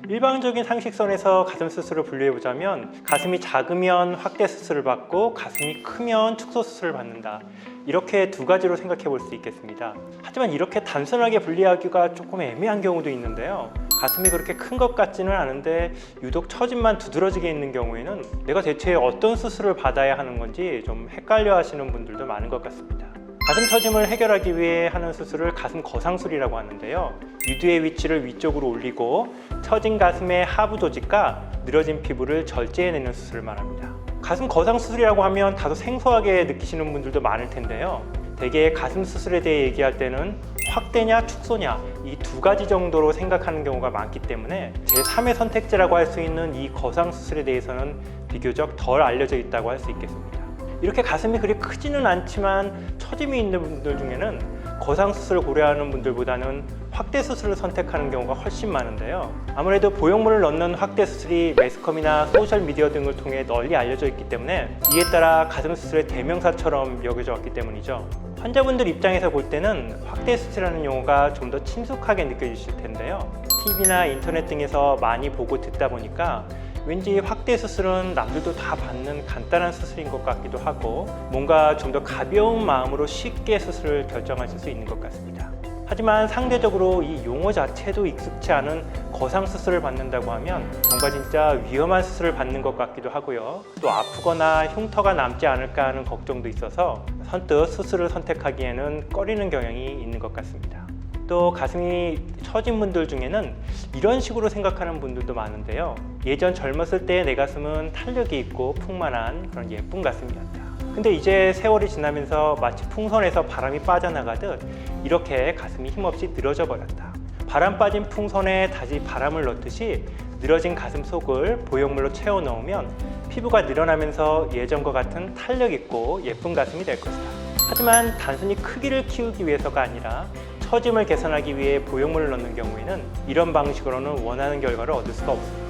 일반적인 상식선에서 가슴 수술을 분류해보자면 가슴이 작으면 확대 수술을 받고 가슴이 크면 축소 수술을 받는다, 이렇게 두 가지로 생각해 볼 수 있겠습니다. 하지만 이렇게 단순하게 분리하기가 조금 애매한 경우도 있는데요. 가슴이 그렇게 큰 것 같지는 않은데 유독 처짐만 두드러지게 있는 경우에는 내가 대체 어떤 수술을 받아야 하는 건지 좀 헷갈려 하시는 분들도 많은 것 같습니다. 가슴 처짐을 해결하기 위해 하는 수술을 가슴 거상술이라고 하는데요. 유두의 위치를 위쪽으로 올리고 처진 가슴의 하부 조직과 늘어진 피부를 절제해내는 수술을 말합니다. 가슴 거상 수술이라고 하면 다소 생소하게 느끼시는 분들도 많을 텐데요. 대개 가슴 수술에 대해 얘기할 때는 확대냐 축소냐 이 두 가지 정도로 생각하는 경우가 많기 때문에 제3의 선택지라고 할 수 있는 이 거상 수술에 대해서는 비교적 덜 알려져 있다고 할 수 있겠습니다. 이렇게 가슴이 그리 크지는 않지만 처짐이 있는 분들 중에는 거상 수술을 고려하는 분들보다는 확대 수술을 선택하는 경우가 훨씬 많은데요. 아무래도 보형물을 넣는 확대 수술이 매스컴이나 소셜미디어 등을 통해 널리 알려져 있기 때문에 이에 따라 가슴 수술의 대명사처럼 여겨져 왔기 때문이죠. 환자분들 입장에서 볼 때는 확대 수술이라는 용어가 좀 더 친숙하게 느껴지실 텐데요. TV나 인터넷 등에서 많이 보고 듣다 보니까 왠지 확대 수술은 남들도 다 받는 간단한 수술인 것 같기도 하고 뭔가 좀 더 가벼운 마음으로 쉽게 수술을 결정하실 수 있는 것 같습니다. 하지만 상대적으로 이 용어 자체도 익숙치 않은 거상 수술을 받는다고 하면 뭔가 진짜 위험한 수술을 받는 것 같기도 하고요. 또 아프거나 흉터가 남지 않을까 하는 걱정도 있어서 선뜻 수술을 선택하기에는 꺼리는 경향이 있는 것 같습니다. 또 가슴이 처진 분들 중에는 이런 식으로 생각하는 분들도 많은데요. 예전 젊었을 때의 내 가슴은 탄력이 있고 풍만한 그런 예쁜 가슴이었다. 근데 이제 세월이 지나면서 마치 풍선에서 바람이 빠져나가듯 이렇게 가슴이 힘없이 늘어져 버렸다. 바람 빠진 풍선에 다시 바람을 넣듯이 늘어진 가슴 속을 보형물로 채워 넣으면 피부가 늘어나면서 예전과 같은 탄력 있고 예쁜 가슴이 될 것이다. 하지만 단순히 크기를 키우기 위해서가 아니라 처짐을 개선하기 위해 보형물을 넣는 경우에는 이런 방식으로는 원하는 결과를 얻을 수가 없습니다.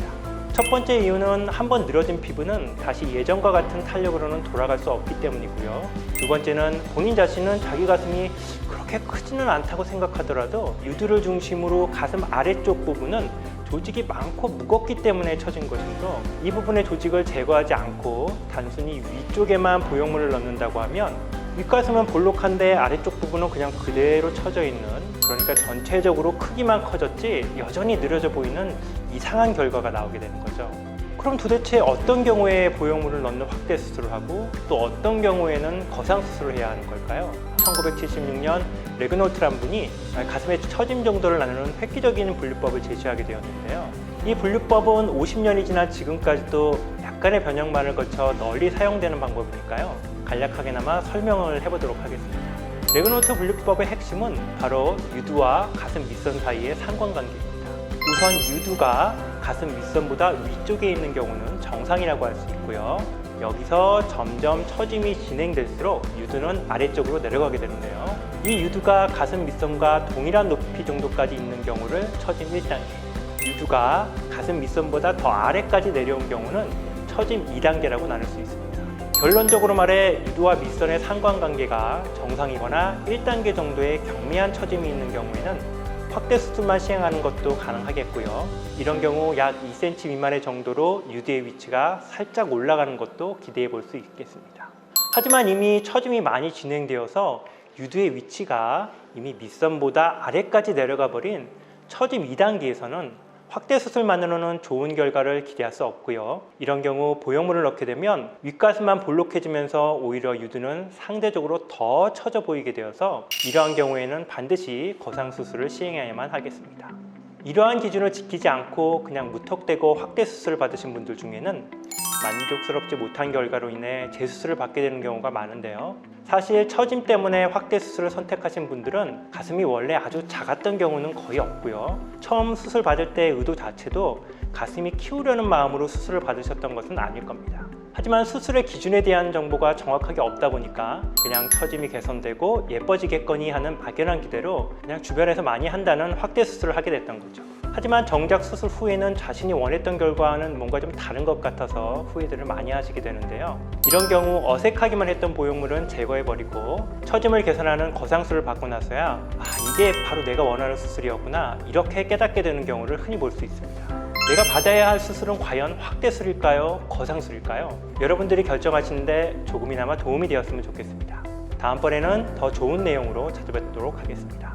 첫 번째 이유는 한번 늘어진 피부는 다시 예전과 같은 탄력으로는 돌아갈 수 없기 때문이고요. 두 번째는 본인 자신은 자기 가슴이 그렇게 크지는 않다고 생각하더라도 유두를 중심으로 가슴 아래쪽 부분은 조직이 많고 무겁기 때문에 처진 것이므로 이 부분의 조직을 제거하지 않고 단순히 위쪽에만 보형물을 넣는다고 하면 윗가슴은 볼록한데 아래쪽 부분은 그냥 그대로 처져 있는, 그러니까 전체적으로 크기만 커졌지 여전히 늘어져 보이는 이상한 결과가 나오게 되는 거죠. 그럼 도대체 어떤 경우에 보형물을 넣는 확대 수술을 하고 또 어떤 경우에는 거상 수술을 해야 하는 걸까요? 1976년 레그노트란 분이 가슴의 처짐 정도를 나누는 획기적인 분류법을 제시하게 되었는데요. 이 분류법은 50년이 지난 지금까지도 약간의 변형만을 거쳐 널리 사용되는 방법이니까요. 간략하게나마 설명을 해보도록 하겠습니다. 레그노트 분류법의 핵심은 바로 유두와 가슴 밑선 사이의 상관관계입니다. 우선 유두가 가슴 밑선보다 위쪽에 있는 경우는 정상이라고 할 수 있고요. 여기서 점점 처짐이 진행될수록 유두는 아래쪽으로 내려가게 되는데요. 이 유두가 가슴 밑선과 동일한 높이 정도까지 있는 경우를 처짐 1단계, 유두가 가슴 밑선보다 더 아래까지 내려온 경우는 처짐 2단계라고 나눌 수 있습니다. 결론적으로 말해 유두와 밑선의 상관관계가 정상이거나 1단계 정도의 경미한 처짐이 있는 경우에는 확대 수술만 시행하는 것도 가능하겠고요. 이런 경우 약 2cm 미만의 정도로 유두의 위치가 살짝 올라가는 것도 기대해 볼 수 있겠습니다. 하지만 이미 처짐이 많이 진행되어서 유두의 위치가 이미 밑선보다 아래까지 내려가 버린 처짐 2단계에서는 확대 수술만으로는 좋은 결과를 기대할 수 없고요. 이런 경우 보형물을 넣게 되면 윗가슴만 볼록해지면서 오히려 유두는 상대적으로 더 처져 보이게 되어서 이러한 경우에는 반드시 거상 수술을 시행해야만 하겠습니다. 이러한 기준을 지키지 않고 그냥 무턱대고 확대 수술을 받으신 분들 중에는 만족스럽지 못한 결과로 인해 재수술을 받게 되는 경우가 많은데요. 사실 처짐 때문에 확대 수술을 선택하신 분들은 가슴이 원래 아주 작았던 경우는 거의 없고요. 처음 수술 받을 때의 의도 자체도 가슴이 키우려는 마음으로 수술을 받으셨던 것은 아닐 겁니다. 하지만 수술의 기준에 대한 정보가 정확하게 없다 보니까 그냥 처짐이 개선되고 예뻐지겠거니 하는 막연한 기대로 그냥 주변에서 많이 한다는 확대 수술을 하게 됐던 거죠. 하지만 정작 수술 후에는 자신이 원했던 결과와는 뭔가 좀 다른 것 같아서 후회들을 많이 하시게 되는데요. 이런 경우 어색하기만 했던 보형물은 제거해버리고 처짐을 개선하는 거상술을 받고 나서야 이게 바로 내가 원하는 수술이었구나 이렇게 깨닫게 되는 경우를 흔히 볼 수 있습니다. 내가 받아야 할 수술은 과연 확대술일까요? 거상술일까요? 여러분들이 결정하시는데 조금이나마 도움이 되었으면 좋겠습니다. 다음번에는 더 좋은 내용으로 찾아뵙도록 하겠습니다.